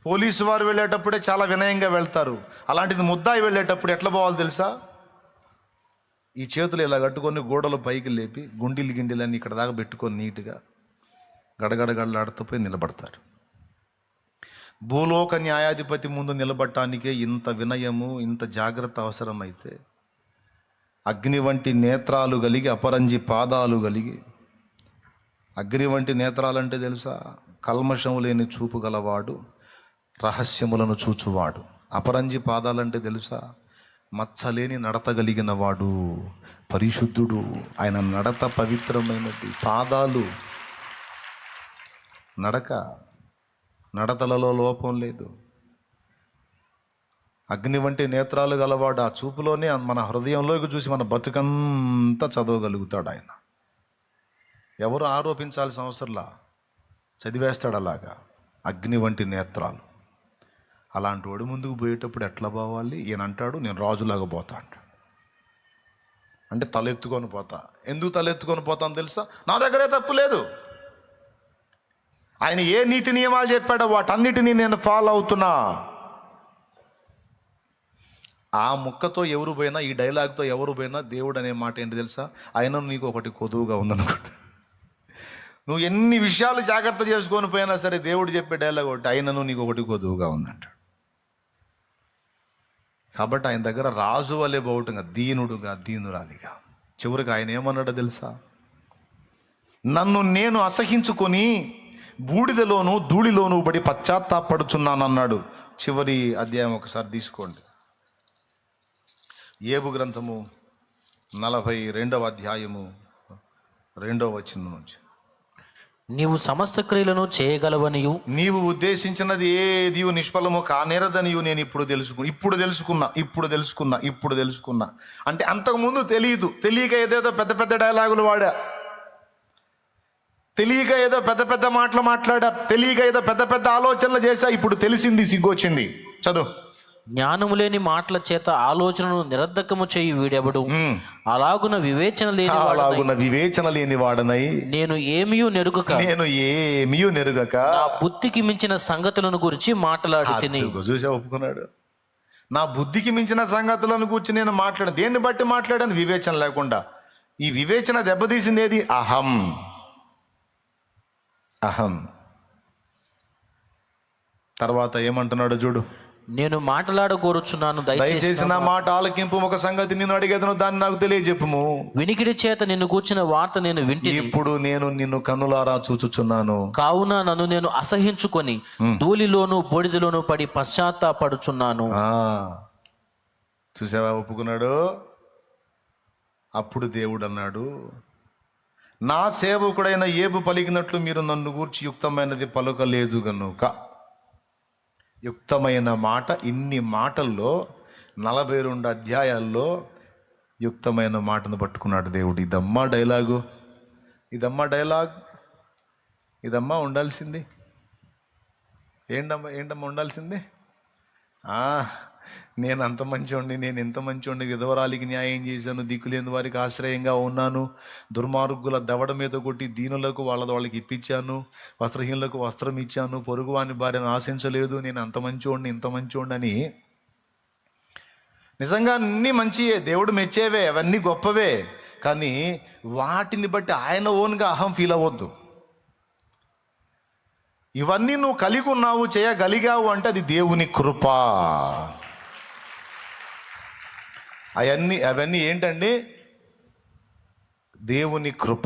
పోలీసు వారు వెళ్ళేటప్పుడే చాలా వినయంగా వెళ్తారు. అలాంటిది ముద్దాయి వెళ్ళేటప్పుడు ఎట్లా పోవాలి తెలుసా? ఈ చేతులు ఇలా కట్టుకొని గోడలు పైకి లేపి గిండిలన్నీ ఇక్కడ దాకా పెట్టుకొని నీట్గా గడగడగడలాడుతూ నిలబడతారు. భూలోక న్యాయాధిపతి ముందు నిలబడటానికే ఇంత వినయము, ఇంత జాగ్రత్త అవసరమైతే, అగ్ని వంటి నేత్రాలు కలిగి, అపరంజి పాదాలు కలిగి. అగ్ని వంటి నేత్రాలంటే తెలుసా? కల్మషము లేని చూపు గలవాడు, రహస్యములను చూచువాడు. అపరంజి పాదాలంటే తెలుసా? మచ్చలేని నడత కలిగిన వాడు, పరిశుద్ధుడు. ఆయన నడత పవిత్రమైనది. పాదాలు, నడతలలో లోపం లేదు. అగ్ని వంటి నేత్రాలు గలవాడు. ఆ చూపులోనే మన హృదయంలోకి చూసి మన బతుకంతా చదవగలుగుతాడు ఆయన. ఎవరు ఆరోపించాల్సిన అవసరంలా, చదివేస్తాడు అలాగా. అగ్ని వంటి నేత్రాలు. అలాంటి వాడు ముందుకు పోయేటప్పుడు ఎట్లా పోవాలి? ఈయన అంటాడు, నేను రాజులాగా పోతా అంటాడు. అంటే తలెత్తుకొని పోతా. ఎందుకు తలెత్తుకొని పోతాను తెలుసా? నా దగ్గరే తప్పు లేదు. ఆయన ఏ నీతి నియమాలు చెప్పాడో వాటన్నిటినీ నేను ఫాలో అవుతున్నా. ఆ ముక్కతో ఎవరు పోయినా, ఈ డైలాగ్తో ఎవరు పోయినా దేవుడు అనే మాట ఏంటి తెలుసా? ఆయన నీకు ఒకటి కొదువుగా ఉందనుకోండి. నువ్వు ఎన్ని విషయాలు జాగ్రత్త చేసుకొని పోయినా సరే, దేవుడు చెప్పే డైలాగ్ ఒకటి, ఆయనను నీకు ఒకటి కొదువుగా ఉందంటాడు. కాబట్టి ఆయన దగ్గర రాజు వలె బౌటంగా దీనుడుగా దీనురాలిగా చివరికి ఆయన ఏమన్నాడో తెలుసా? నన్ను నేను అసహించుకొని బూడిదలోను ధూళిలోను పడి పశ్చాత్తాపడుచున్నానన్నాడు. చివరి అధ్యాయం ఒకసారి తీసుకోండి. యోబు గ్రంథము 42వ అధ్యాయము 2వ వచనం నుంచి. నీవు సమస్త క్రియలను చేయగలవనియు నీవు ఉద్దేశించినది ఏది నిష్ఫలము కానేరదనియు నేను ఇప్పుడు తెలుసుకున్నా అంటే అంతకుముందు తెలియదు. తెలియక ఏదేదో పెద్ద పెద్ద డైలాగులు వాడా, తెలియక ఏదో పెద్ద పెద్ద మాటలు మాట్లాడా, తెలియక ఏదో పెద్ద పెద్ద ఆలోచనలు చేశా. ఇప్పుడు తెలిసింది, సిగ్గొచ్చింది. చదువు. జ్ఞానము లేని మాటల చేత ఆలోచనను నిరర్ధకము చేయి వీడెవడు? అలాగున వివేచన లేని వాడనై నేను ఏమియూ నెరుగక నా బుద్ధికి మించిన సంగతులను గురించి మాట్లాడి తిని. చూసా, ఒప్పుకున్నాడు. నా బుద్ధికి మించిన సంగతులను గురించి నేను మాట్లాడాను. దేన్ని బట్టి మాట్లాడాను? వివేచన లేకుండా. ఈ వివేచన దెబ్బతీసింది ఏది? అహం. తర్వాత ఏమంటున్నాడు చూడు. నేను మాట్లాడగోరుచున్నాను, దయచేసి నా మాట ఆలకింపు. ఒక సంగతి నిన్ను అడిగేదను, దాన్ని నాకు తెలియజెప్పుము. వినికిడి చేత నిన్ను కూర్చిన వార్త నేను వింటిని. ఇప్పుడు నేను నిన్ను కన్నులారా చూచుచున్నాను. కావున నన్ను నేను అసహించుకొని ధూళిలోను బూడిదలోను పడి పశ్చాత్తాపడుచున్నాను. చూసావా, ఒప్పుకున్నాడు. అప్పుడు దేవుడు అన్నాడు, నా సేవకుడైన యోబు పలికినట్లు మీరు నన్ను గూర్చి యుక్తమైనది పలుకలేదు గనుక. యుక్తమైన మాట, ఇన్ని మాటల్లో 42 అధ్యాయాల్లో యుక్తమైన మాటను పట్టుకున్నాడు దేవుడు. ఇదమ్మా డైలాగ్, ఇదమ్మా ఉండాల్సింది. ఏంటమ్మా ఉండాల్సింది? నేను అంత మంచివాడిని, నేను ఎంత మంచివాడిని, విధవరాలికి న్యాయం చేశాను, దిక్కులేని వారికి ఆశ్రయంగా ఉన్నాను, దుర్మార్గుల దవడ మీద కొట్టి దీనులకు వాళ్ళకి ఇప్పించాను, వస్త్రహీనులకు వస్త్రం ఇచ్చాను, పొరుగువాని భార్యను ఆశించలేదు, నేను అంత మంచివాడిని, ఇంత మంచివాడిని అని. నిజంగా అన్నీ మంచియే, దేవుడు మెచ్చేవే, అవన్నీ గొప్పవే. కానీ వాటిని బట్టి ఆయన ఓన్గా అహం ఫీల్ అవ్వద్దు. ఇవన్నీ నువ్వు కలిగి ఉన్నావు, చేయగలిగావు అంటే అది దేవుని కృప. అవన్నీ ఏంటండి? దేవుని కృప.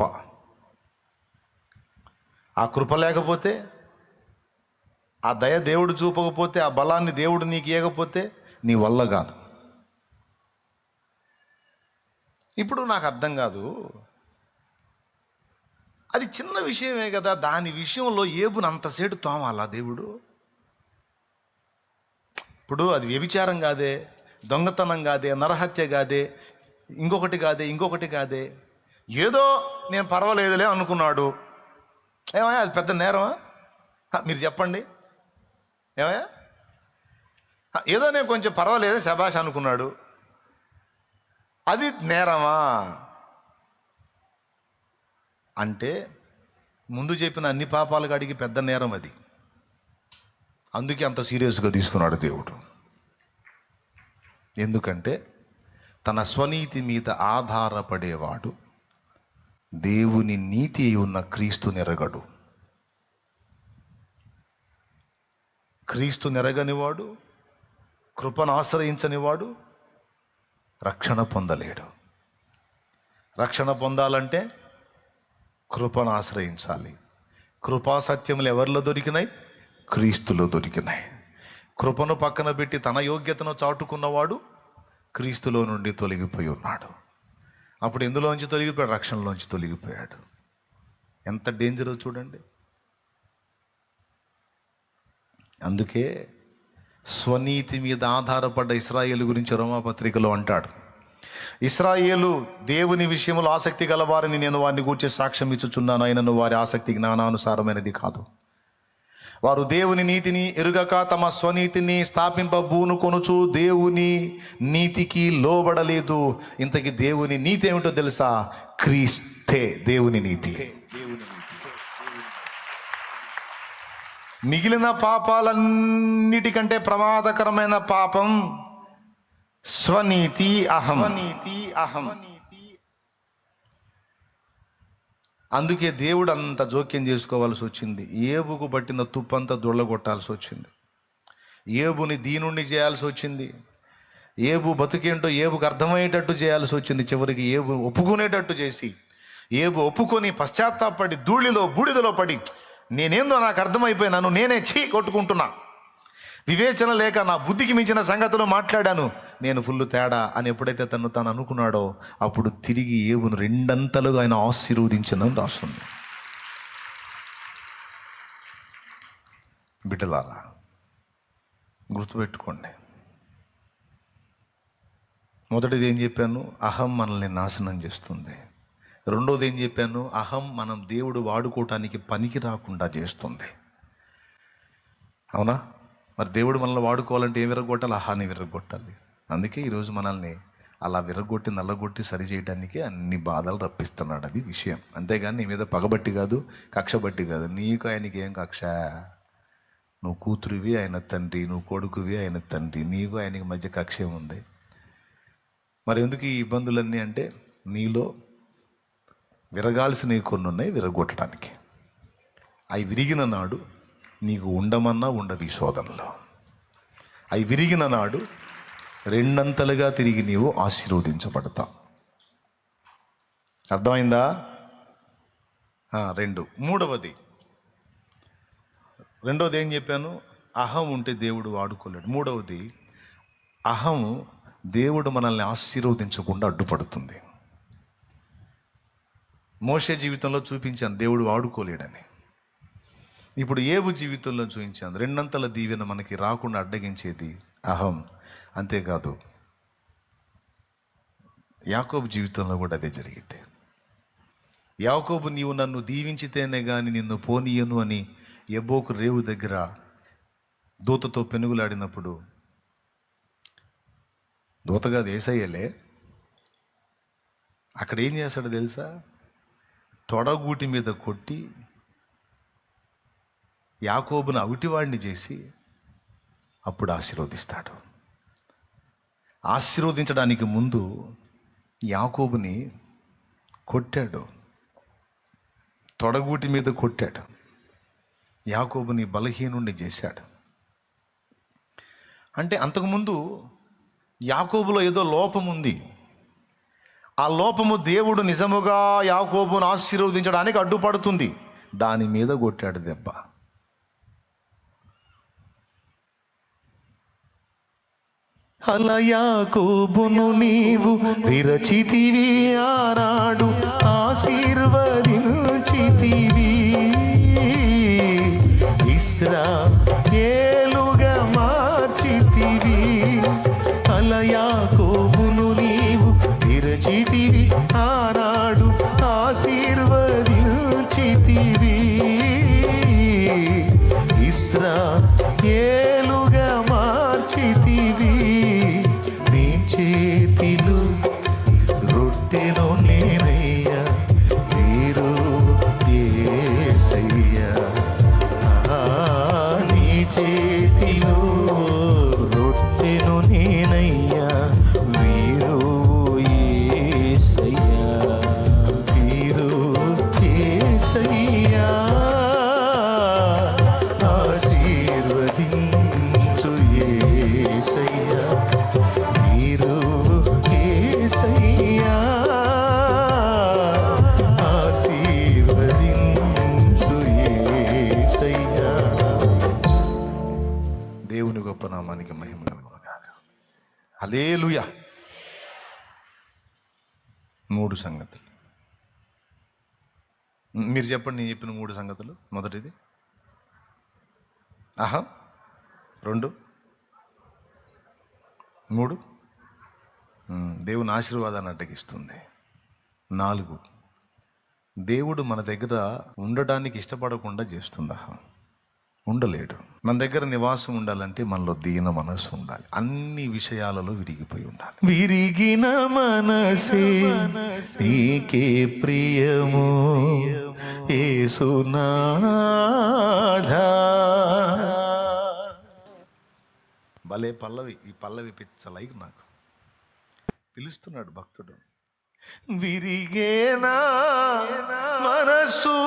ఆ కృప లేకపోతే, ఆ దయ దేవుడు చూపకపోతే, ఆ బలాన్ని దేవుడు నీకు ఇవ్వకపోతే నీ వల్ల కాదు. ఇప్పుడు నాకు అర్థం కాదు, అది చిన్న విషయమే కదా, దాని విషయంలో యోబును అంతసేటు తోమాలా దేవుడు? ఇప్పుడు అది వ్యభిచారం కాదే, దొంగతనం కాదే, నరహత్య కాదే, ఇంకొకటి కాదే, ఏదో నేను పర్వాలేదులే అనుకున్నాడు. ఏమయ్యా అది పెద్ద నేరమా? మీరు చెప్పండి. ఏమయ్యా ఏదో నేను కొంచెం పర్వాలేదు శబాష్ అనుకున్నాడు, అది నేరమా? అంటే ముందు చెప్పిన అన్ని పాపాలకు అడిగి పెద్ద నేరం అది. అందుకే అంత సీరియస్గా తీసుకున్నాడు దేవుడు. ఎందుకంటే తన స్వనీతి మీద ఆధారపడేవాడు దేవుని నీతి ఉన్న క్రీస్తు నెరగడు. క్రీస్తు నెరగనివాడు, కృపను ఆశ్రయించనివాడు రక్షణ పొందలేడు. రక్షణ పొందాలంటే కృపను ఆశ్రయించాలి. కృపా సత్యములు ఎవరిలో దొరికినాయి? క్రీస్తులో దొరికినాయి. కృపను పక్కన పెట్టి తన యోగ్యతను చాటుకున్నవాడు క్రీస్తులో నుండి తొలగిపోయి ఉన్నాడు. అప్పుడు ఎందులోంచి తొలగిపోయాడు? రక్షణలోంచి తొలగిపోయాడు. ఎంత డేంజరో చూడండి. అందుకే స్వనీతి మీద ఆధారపడ్డ ఇశ్రాయేలు గురించి రోమాపత్రికలో అంటాడు, ఇశ్రాయేలు దేవుని విషయంలో ఆసక్తి గలవారిని నేను వారిని గూర్చి సాక్ష్యం ఇచ్చుచున్నాను, అయినను వారి ఆసక్తి జ్ఞానానుసారమైనది కాదు. వారు దేవుని నీతిని ఎరుగక తమ స్వనీతిని స్థాపింపబూనుకొనుచు దేవుని నీతికి లోబడలేదు. ఇంతకీ దేవుని నీతి ఏమిటో తెలుసా? క్రీస్తే దేవుని నీతి. మిగిలిన పాపాలన్నిటికంటే ప్రమాదకరమైన పాపం స్వనీతి, అహం. అందుకే దేవుడు అంత జోక్యం చేసుకోవాల్సి వచ్చింది. యోబుకు పట్టిన తుప్పంతా దొళ్ళగొట్టాల్సి వచ్చింది. యోబుని దీనుణ్ణి చేయాల్సి వచ్చింది. ఏబు బతుకేంటో ఏబుకు అర్థమయ్యేటట్టు చేయాల్సి వచ్చింది. చివరికి ఏబు ఒప్పుకునేటట్టు చేసి, ఏబు ఒప్పుకొని పశ్చాత్తాపడి ధూళిలో బూడిదలో పడి, నేనేందో నాకు అర్థమైపోయినాను, నేనే కొట్టుకుంటున్నా, వివేచన లేక నా బుద్ధికి మించిన సంగతులు మాట్లాడాను, నేను ఫుల్ తేడా అని ఎప్పుడైతే తాను అనుకున్నాడో అప్పుడు తిరిగి ఏబును రెండంతలుగా ఆయన ఆశీర్వదించనని రాస్తుంది. బిడ్డలారా గుర్తుపెట్టుకోండి, మొదటిది ఏం చెప్పాను? అహం మనల్ని నాశనం చేస్తుంది. రెండోది ఏం చెప్పాను? అహం మనం దేవుడు వాడుకోవటానికి పనికి రాకుండా చేస్తుంది. అవునా? మరి దేవుడు మనల్ని వాడుకోవాలంటే ఏం విరగొట్టాలి? అహాన్ని విరగొట్టాలి. అందుకే ఈరోజు మనల్ని అలా విరగొట్టి నల్లగొట్టి సరి చేయడానికి అన్ని బాధలు రప్పిస్తున్నాడు. అది విషయం. అంతేగాని నీ మీద పగబట్టి కాదు, కక్ష బట్టి కాదు. నీకు ఆయనకి ఏం కక్ష? నువ్వు కూతురివి, ఆయన తండ్రి, నువ్వు కొడుకువి, ఆయన తండ్రి, నీకు ఆయనకి మధ్య కక్ష ఏముంది? మరి ఎందుకు ఈ ఇబ్బందులన్నీ అంటే, నీలో విరగాల్సినవి కొన్ని ఉన్నాయి, విరగొట్టడానికి. అవి విరిగిన నాడు నీకు ఉండమన్నా ఉండదు ఈ శోధనలో. అవి విరిగిన నాడు రెండంతలుగా తిరిగి నీవు ఆశీర్వదించబడతావు. అర్థమైందా? రెండవది ఏం చెప్పాను? అహం ఉంటే దేవుడు వాడుకోలేడు. మూడవది, అహం దేవుడు మనల్ని ఆశీర్వదించకుండా అడ్డుపడుతుంది. మోషే జీవితంలో చూపించాను దేవుడు వాడుకోలేడని. ఇప్పుడు ఏబు జీవితంలో చూపించాను రెండంతల దీవెన మనకి రాకుండా అడ్డగించేది అహం. అంతేకాదు యాకోబు జీవితంలో కూడా అదే జరిగింది. యాకోబు, నీవు నన్ను దీవించితేనే కానీ నిన్ను పోనీయను అని యబ్బోకు రేవు దగ్గర దూతతో పెనుగులాడినప్పుడు, దూతగా యేసయ్యలే, అక్కడ ఏం చేస్తాడో తెలుసా? తొడగూటి మీద కొట్టి యాకోబును అవిటివాడిని చేసి అప్పుడు ఆశీర్వదిస్తాడు. ఆశీర్వదించడానికి ముందు యాకోబుని కొట్టాడు, తొడగూటి మీద కొట్టాడు, యాకోబుని బలహీనుణ్ణి చేశాడు. అంటే అంతకుముందు యాకోబులో ఏదో లోపం ఉంది. ఆ లోపము దేవుడు నిజముగా యాకోబును ఆశీర్వదించడానికి అడ్డుపడుతుంది. దాని మీద కొట్టాడు దెబ్బ. అలా యాకోబును నీవు విరచితివి, ఆనాడు ఆశీర్వదించితివి, ఇశ్రాయేలుగా మార్చితివి. అలా యాకోబును నీవు విరచితివి, ఆనాడు ఆశీర్వదించితివి, ఇశ్రాయేలుగా మార్చితివి. నీ చేతిలో రొట్టెలో నేనయ్యా, మీరు యేసయ్యా. నీ చేతిలో రొట్టెను నేనయ్యా, వీరు యేసయ్యా, వీరు యేసయ్యా. ఆశీర్వదించు యేసయ్యా, వీరు యేసయ్యా. ఆశీర్వదించు యేసయ్యా. దేవుని గొప్ప నామానికి మహిమ కలుగును గాక. హల్లెలూయా. 3 సంగతులు మీరు చెప్పండి. నేను చెప్పిన 3 సంగతులు. మొదటిది అహం, 2, 3 దేవుని ఆశీర్వాదాన్ని అడ్డగిస్తుంది, 4 దేవుడు మన దగ్గర ఉండటానికి ఇష్టపడకుండా చేస్తుంది. అహం ఉండలేడు. మన దగ్గర నివాసం ఉండాలంటే మనలో దీన మనసు ఉండాలి. అన్ని విషయాలలో విరిగిపోయి ఉండాలి. విరిగిన మనసే నీకే ప్రియము యేసునాథా. భలే పల్లవి. ఈ పల్లవి పిచ్చలైక్ నాకు పిలుస్తున్నాడు భక్తుడు. విరిగేనా మనసు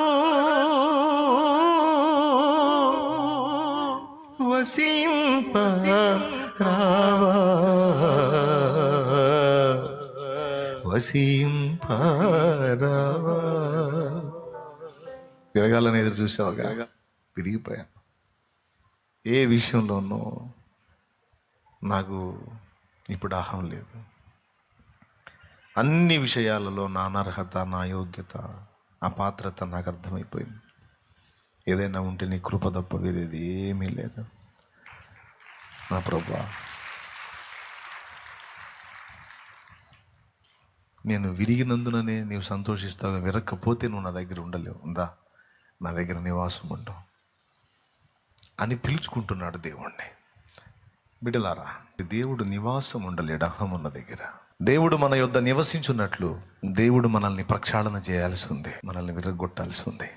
వసింప రావా. పరవశింపరావా. విరగాలని ఎదురు చూసావుగా, విరిగిపోయాను. ఏ విషయంలోనూ నాకు ఇప్పుడు అహం లేదు. అన్ని విషయాలలో నా అనర్హత, నా యోగ్యత, అపాత్రత నాకు అర్థమైపోయింది. ఏదైనా ఉంటే నీ కృప తప్ప వేరేది ఏమీ లేదు నా ప్రభువా. నేను విరిగినందుననే నీవు సంతోషిస్తావు, విరక్కపోతే నువ్వు నా దగ్గర ఉండలేవు. ఉందా, నా దగ్గర నివాసం ఉండవు అని పిలుచుకుంటున్నాడు దేవుణ్ణి. బిడ్డలారా, దేవుడు నివాసం ఉండలేడు అహం ఉన్న దగ్గర. దేవుడు మన యొద్ద నివసించున్నట్లు దేవుడు మనల్ని ప్రక్షాళన చేయాల్సి ఉంది, మనల్ని విరగొట్టాల్సి ఉంది.